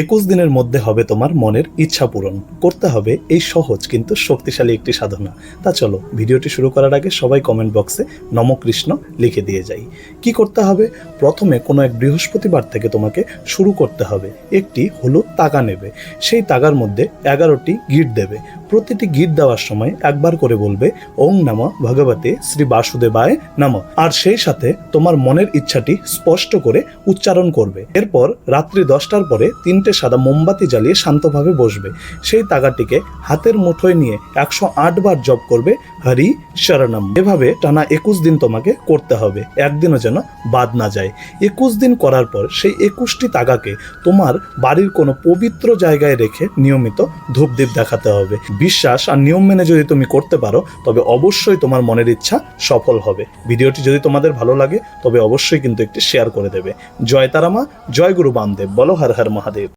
21 দিনের মধ্যে হবে তোমার মনের ইচ্ছা পূরণ। করতে হবে এই সহজ কিন্তু শক্তিশালী একটি সাধনা। তা চলো ভিডিওটি শুরু করার আগে সবাই কমেন্ট বক্সে নম কৃষ্ণ লিখে দিয়ে যাই। কি করতে হবে? প্রথমে কোনো এক বৃহস্পতিবার থেকে তোমাকে শুরু করতে হবে। একটি হলুদ তাগা নেবে, সেই তাগার মধ্যে 11টি গিট দেবে। প্রতিটি গিট দেওয়ার সময় একবার করে বলবে ওং নমঃ ভগবতে শ্রী বাসুদেবায় নমঃ, আর সেই সাথে তোমার মনের ইচ্ছাটি স্পষ্ট করে উচ্চারণ করবে। এরপর রাত্রি 10টার পরে 3টে সাদা মোমবাতি জ্বালিয়ে শান্তভাবে বসবে। সেই তাগাটিকে হাতের মুঠোয় নিয়ে 108 বার জপ করবে হরি শরণম। এভাবে টানা 21 দিন তোমাকে করতে হবে, একদিনও যেন বাদ না যায়। 21 দিন করার পর সেই 21টি তাগাকে তোমার বাড়ির কোনো পবিত্র জায়গায় রেখে নিয়মিত ধূপদীপ দেখাতে হবে। বিশ্বাস আর নিয়ম মেনে যদি তুমি করতে পারো তবে অবশ্যই তোমার মনের ইচ্ছা সফল হবে। ভিডিওটি যদি তোমাদের ভালো লাগে তবে অবশ্যই কিন্তু একটি শেয়ার করে দেবে। জয় তারা মা, জয় গুরু বামদেব, বলো হর হর মহাদেব।